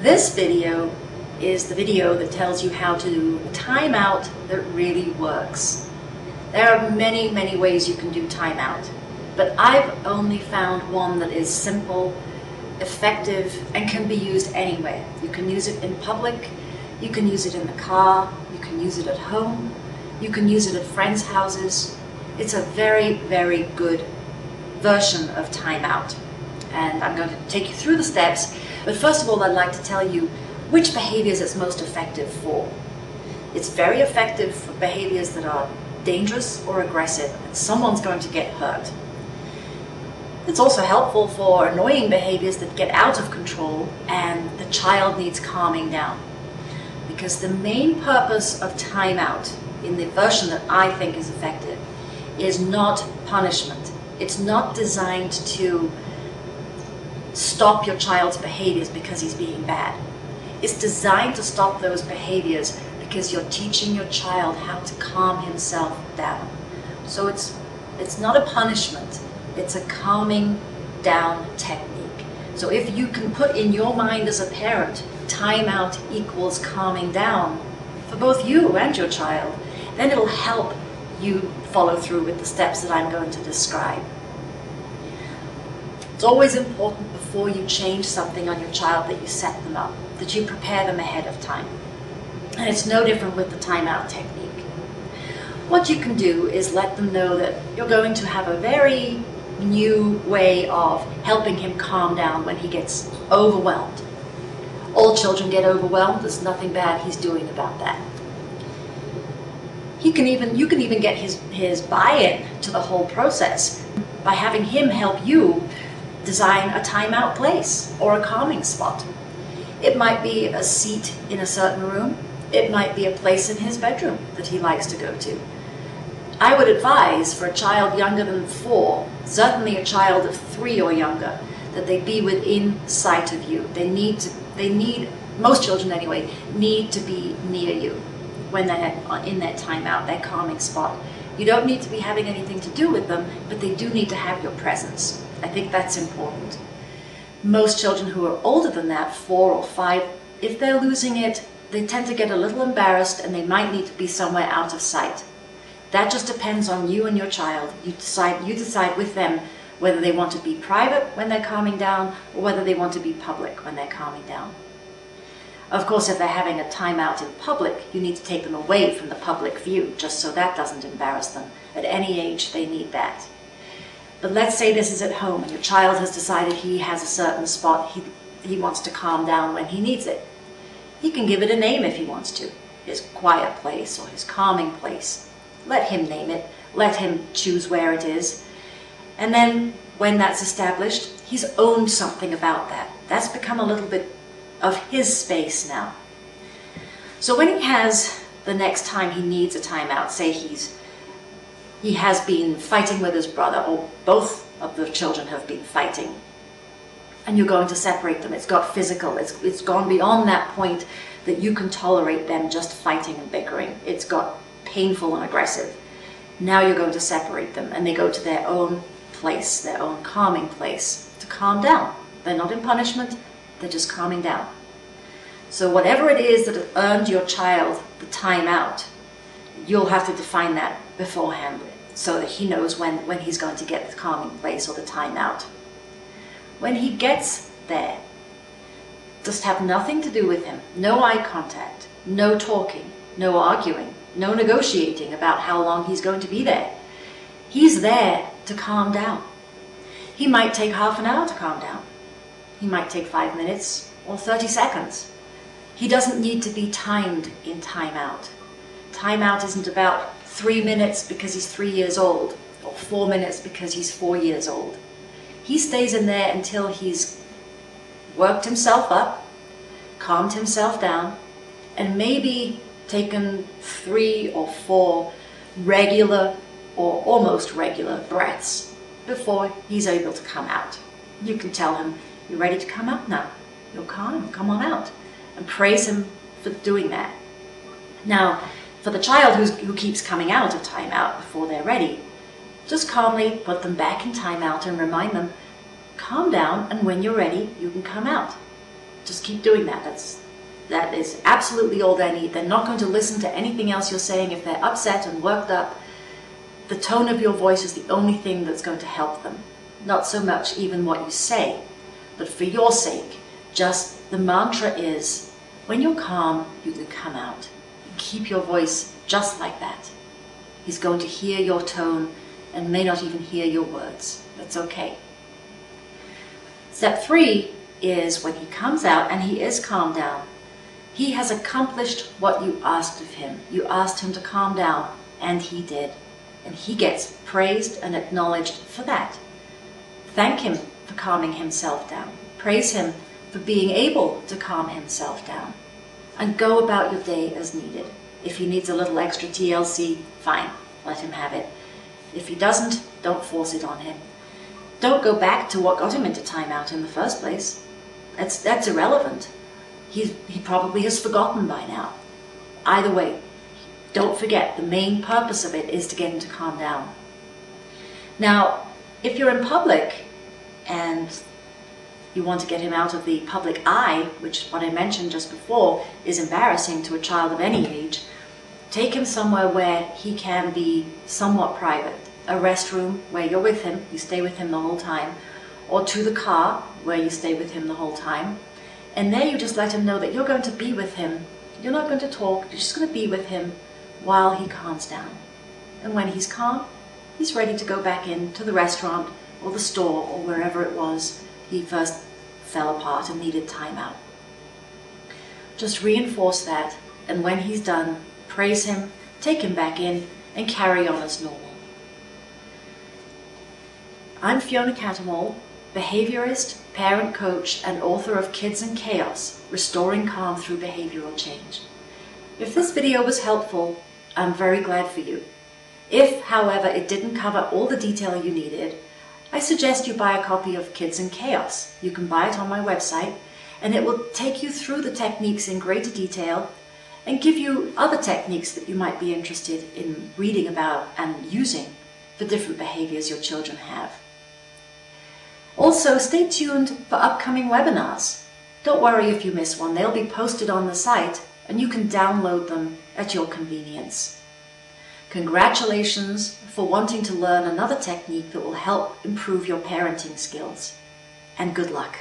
This video is the video that tells you how to do a timeout that really works. There are many, many ways you can do timeout, but I've only found one that is simple, effective, and can be used anywhere. You can use it in public, you can use it in the car, you can use it at home, you can use it at friends' houses. It's a very, very good version of timeout. And I'm going to take you through the steps, but first of all I'd like to tell you which behaviors it's most effective for. It's very effective for behaviors that are dangerous or aggressive, and someone's going to get hurt. It's also helpful for annoying behaviors that get out of control and the child needs calming down. Because the main purpose of timeout, in the version that I think is effective, is not punishment. It's not designed to stop your child's behaviors because he's being bad. It's designed to stop those behaviors because you're teaching your child how to calm himself down. So it's not a punishment, it's a calming down technique. So if you can put in your mind as a parent, timeout equals calming down for both you and your child, then it'll help you follow through with the steps that I'm going to describe. It's always important before you change something on your child that you set them up, that you prepare them ahead of time. And it's no different with the timeout technique. What you can do is let them know that you're going to have a very new way of helping him calm down when he gets overwhelmed. All children get overwhelmed. There's nothing bad he's doing about that. You can even get his buy-in to the whole process by having him help you design a timeout place or a calming spot. It might be a seat in a certain room. It might be a place in his bedroom that he likes to go to. I would advise for a child younger than 4, certainly a child of 3 or younger, that they be within sight of you. Most children anyway, need to be near you when they're in their timeout, their calming spot. You don't need to be having anything to do with them, but they do need to have your presence. I think that's important. Most children who are older than that, 4 or 5, if they're losing it, they tend to get a little embarrassed and they might need to be somewhere out of sight. That just depends on you and your child. You decide with them whether they want to be private when they're calming down or whether they want to be public when they're calming down. Of course, if they're having a timeout in public, you need to take them away from the public view, just so that doesn't embarrass them. At any age, they need that. But let's say this is at home and your child has decided he has a certain spot he wants to calm down when he needs it. He can give it a name if he wants to. His quiet place or his calming place. Let him name it. Let him choose where it is. And then when that's established, he's owned something about that. That's become a little bit of his space now. So when he has the next time he needs a timeout, say he has been fighting with his brother, or both of the children have been fighting, and you're going to separate them. It's got physical. It's gone beyond that point that you can tolerate them just fighting and bickering. It's got painful and aggressive. Now you're going to separate them, and they go to their own place, their own calming place, to calm down. They're not in punishment, they're just calming down. So whatever it is that has earned your child the timeout, you'll have to define that beforehand so that he knows when he's going to get the calming place or the timeout. When he gets there, just have nothing to do with him. No eye contact, no talking, no arguing, no negotiating about how long he's going to be there. He's there to calm down. He might take half an hour to calm down. He might take 5 minutes or 30 seconds. He doesn't need to be timed in timeout. Timeout isn't about 3 minutes because he's 3 years old or 4 minutes because he's 4 years old. He stays in there until he's worked himself up, calmed himself down, and maybe taken 3 or 4 regular or almost regular breaths before he's able to come out. You can tell him, "You're ready to come out now. You're calm, come on out." And praise him for doing that. Now, for the child who keeps coming out of timeout before they're ready, just calmly put them back in timeout and remind them, calm down, and when you're ready, you can come out. Just keep doing that. That is absolutely all they need. They're not going to listen to anything else you're saying. If they're upset and worked up, the tone of your voice is the only thing that's going to help them. Not so much even what you say, but for your sake, just the mantra is, when you're calm, you can come out. Keep your voice just like that. He's going to hear your tone and may not even hear your words. That's okay. Step 3 is when he comes out and he is calmed down, he has accomplished what you asked of him. You asked him to calm down, and he did. And he gets praised and acknowledged for that. Thank him for calming himself down. Praise him for being able to calm himself down. And go about your day as needed. If he needs a little extra TLC, fine, let him have it. If he doesn't, don't force it on him. Don't go back to what got him into timeout in the first place. That's irrelevant. He probably has forgotten by now. Either way, don't forget, the main purpose of it is to get him to calm down. Now, if you're in public and you want to get him out of the public eye, which what I mentioned just before is embarrassing to a child of any age, take him somewhere where he can be somewhat private. A restroom where you're with him, you stay with him the whole time, or to the car where you stay with him the whole time. And there you just let him know that you're going to be with him. You're not going to talk, you're just going to be with him while he calms down. And when he's calm, he's ready to go back into the restaurant or the store or wherever it was he first fell apart and needed time out. Just reinforce that, and when he's done, praise him, take him back in, and carry on as normal. I'm Fiona Cattermole, behaviorist, parent coach, and author of Kids in Chaos, Restoring Calm Through Behavioral Change. If this video was helpful, I'm very glad for you. If, however, it didn't cover all the detail you needed, I suggest you buy a copy of Kids in Chaos. You can buy it on my website, and it will take you through the techniques in greater detail and give you other techniques that you might be interested in reading about and using for different behaviors your children have. Also, stay tuned for upcoming webinars. Don't worry if you miss one. They'll be posted on the site, and you can download them at your convenience. Congratulations for wanting to learn another technique that will help improve your parenting skills, and good luck.